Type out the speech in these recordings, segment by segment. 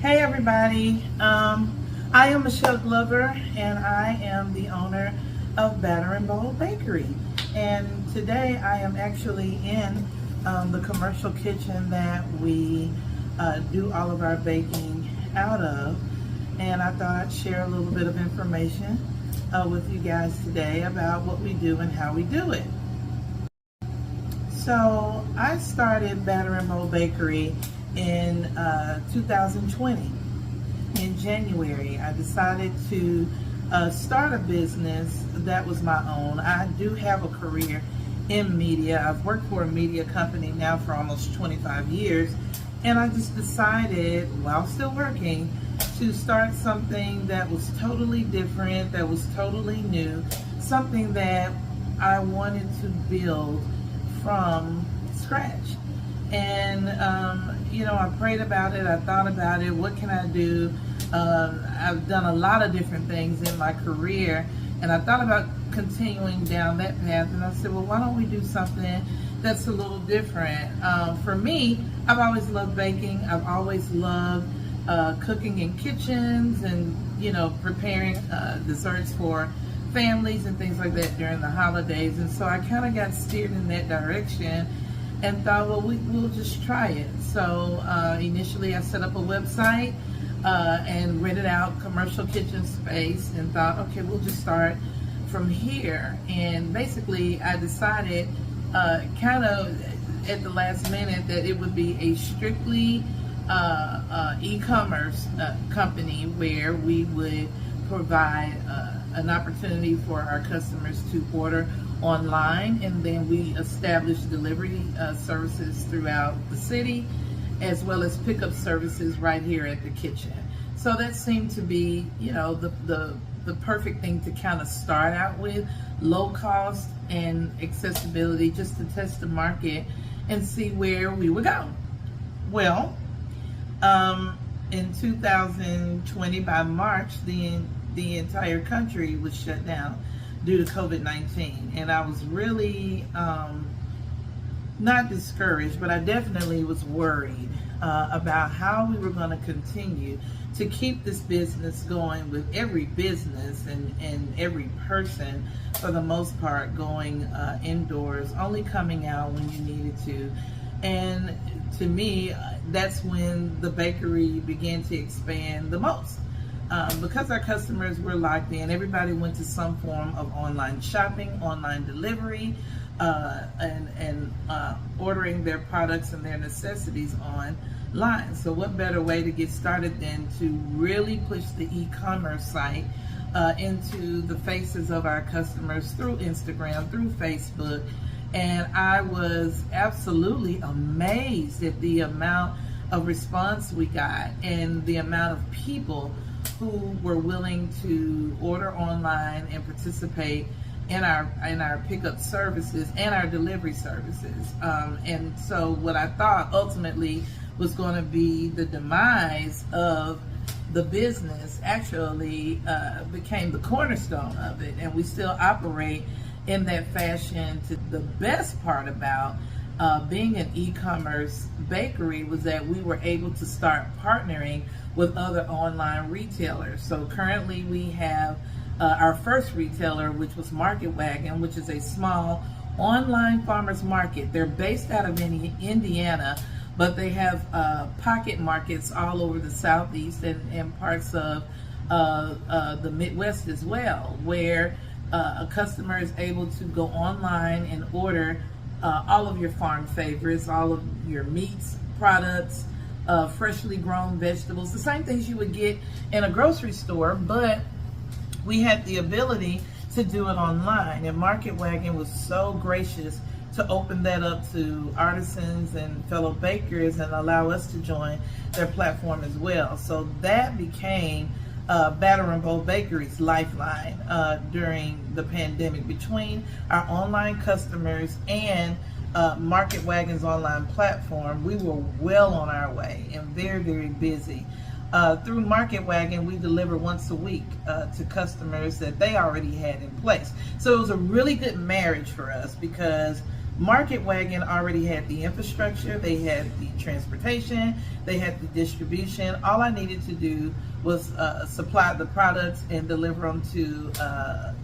Hey everybody, I am Michelle Glover and I am the owner of Batter and Bowl Bakery. And today I am actually in the commercial kitchen that we do all of our baking out of. And I thought I'd share a little bit of information with you guys today about what we do and how we do it. So I started Batter and Bowl Bakery in 2020. In January, I decided to start a business that was my own. I do have a career in media. I've worked for a media company now for almost 25 years, and I just decided, while still working, to start something that was totally different, that was totally new, something that I wanted to build from scratch. And I prayed about it, I thought about it, what can I do? I've done a lot of different things in my career, and I thought about continuing down that path, and I said, well, why don't we do something that's a little different? For me, I've always loved baking. I've always loved cooking in kitchens and, preparing desserts for families and things like that during the holidays. And so I kind of got steered in that direction and thought, well, we'll just try it. So initially I set up a website and rented out commercial kitchen space and thought, okay, we'll just start from here. And basically I decided kind of at the last minute that it would be a strictly e-commerce company where we would provide an opportunity for our customers to order online, and then we establish delivery services throughout the city, as well as pickup services right here at the kitchen. So that seemed to be, the perfect thing to kind of start out with, low cost and accessibility, just to test the market and see where we would go. Well, in 2020, by March, the entire country was shut down due to COVID-19, and I was really not discouraged, but I definitely was worried about how we were going to continue to keep this business going, with every business and every person, for the most part, going indoors, only coming out when you needed to. And to me, that's when the bakery began to expand the most. Because our customers were locked in, everybody went to some form of online shopping, online delivery, and ordering their products and their necessities online. So what better way to get started than to really push the e-commerce site into the faces of our customers through Instagram, through Facebook. And I was absolutely amazed at the amount of response we got and the amount of people who were willing to order online and participate in our pickup services and our delivery services. And so what I thought ultimately was going to be the demise of the business actually became the cornerstone of it, and we still operate in that fashion. The best part about being an e-commerce bakery was that we were able to start partnering with other online retailers. So currently we have our first retailer, which was Market Wagon, which is a small online farmers market. They're based out of Indiana, but they have pocket markets all over the Southeast and parts of the Midwest as well, where a customer is able to go online and order all of your farm favorites, all of your meats, products, freshly grown vegetables, the same things you would get in a grocery store, but we had the ability to do it online. And Market Wagon was so gracious to open that up to artisans and fellow bakers and allow us to join their platform as well. So that became Batter and Bowl Bakery's lifeline during the pandemic. Between our online customers and Market Wagon's online platform, we were well on our way and very, very busy. Through Market Wagon, we deliver once a week to customers that they already had in place. So it was a really good marriage for us, because Market Wagon already had the infrastructure, they had the transportation, they had the distribution. All I needed to do was supply the products and deliver them to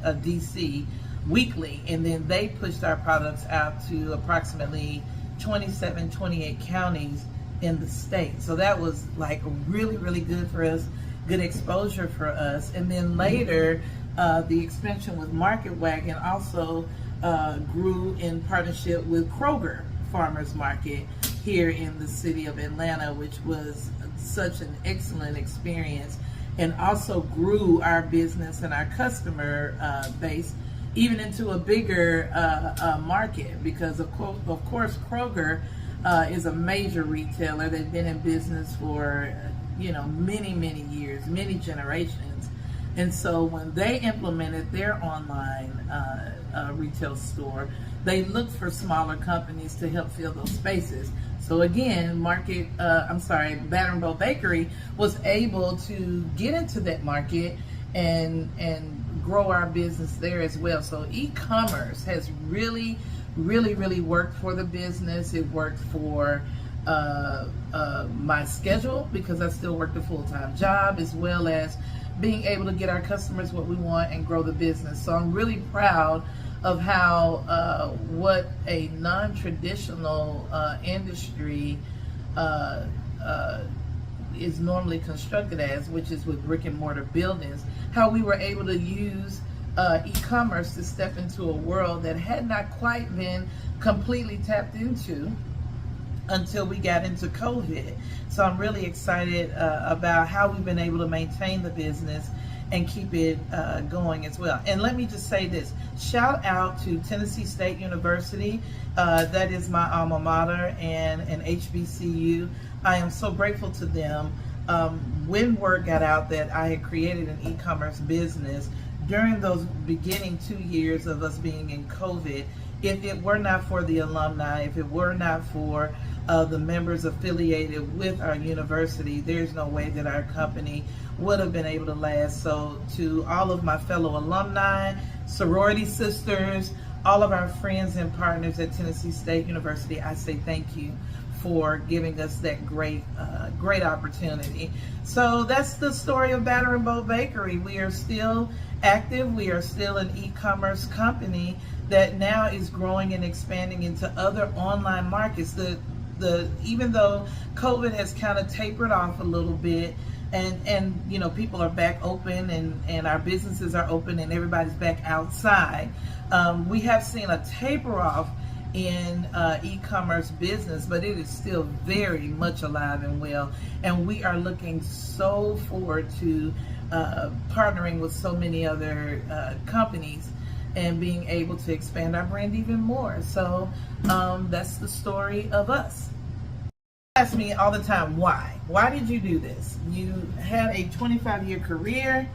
a DC weekly, and then they pushed our products out to approximately 27, 28 counties in the state. So that was like really, really good for us, good exposure for us. And then later, the expansion with Market Wagon also grew in partnership with Kroger Farmers Market here in the city of Atlanta, which was such an excellent experience, and also grew our business and our customer base even into a bigger market, because of course Kroger is a major retailer. They've been in business for many years, many generations. And so when they implemented their online retail store, they looked for smaller companies to help fill those spaces. So again, Batter & Bow Bakery was able to get into that market and grow our business there as well. So e-commerce has really worked for the business. It worked for my schedule, because I still work the full-time job, as well as being able to get our customers what we want and grow the business. So I'm really proud of how what a non-traditional industry is normally constructed as, which is with brick and mortar buildings, how we were able to use e-commerce to step into a world that had not quite been completely tapped into until we got into COVID. So I'm really excited about how we've been able to maintain the business and keep it going as well. And let me just say this, shout out to Tennessee State University. That is my alma mater, and HBCU. I am so grateful to them. When word got out that I had created an e-commerce business during those beginning 2 years of us being in COVID, if it were not for the alumni, if it were not for the members affiliated with our university, there's no way that our company would have been able to last. So to all of my fellow alumni, sorority sisters, all of our friends and partners at Tennessee State University, I say thank you for giving us that great opportunity. So that's the story of Batter & Bow Bakery. We are still active. We are still an e-commerce company that now is growing and expanding into other online markets. Even though COVID has kind of tapered off a little bit, and people are back open, and our businesses are open, and everybody's back outside, we have seen a taper off in e-commerce business, but it is still very much alive and well, and we are looking so forward to partnering with so many other companies and being able to expand our brand even more. So that's the story of us. Ask me all the time, why did you do this? You had a 25-year career,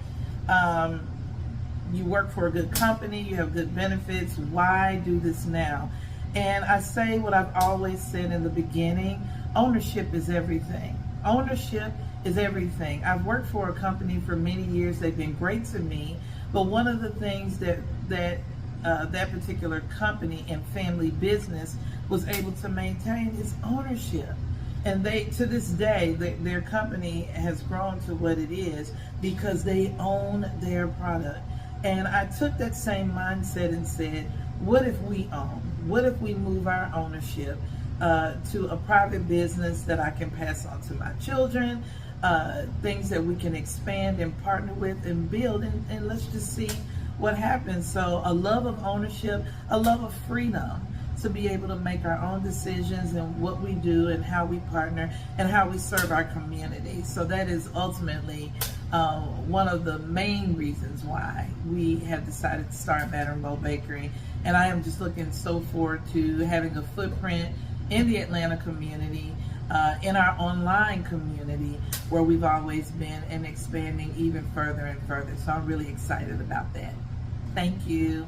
you work for a good company, you have good benefits. Why do this now? And I say what I've always said in the beginning: ownership is everything. Ownership is everything. I've worked for a company for many years. They've been great to me, but one of the things that particular company and family business was able to maintain is ownership. And to this day, their company has grown to what it is because they own their product. And I took that same mindset and said, what if we own? What if we move our ownership to a private business that I can pass on to my children, things that we can expand and partner with and build, and let's just see what happens. So a love of ownership, a love of freedom, to be able to make our own decisions and what we do and how we partner and how we serve our community. So that is ultimately one of the main reasons why we have decided to start Batter & Bow Bakery. And I am just looking so forward to having a footprint in the Atlanta community, in our online community where we've always been, and expanding even further and further. So I'm really excited about that. Thank you.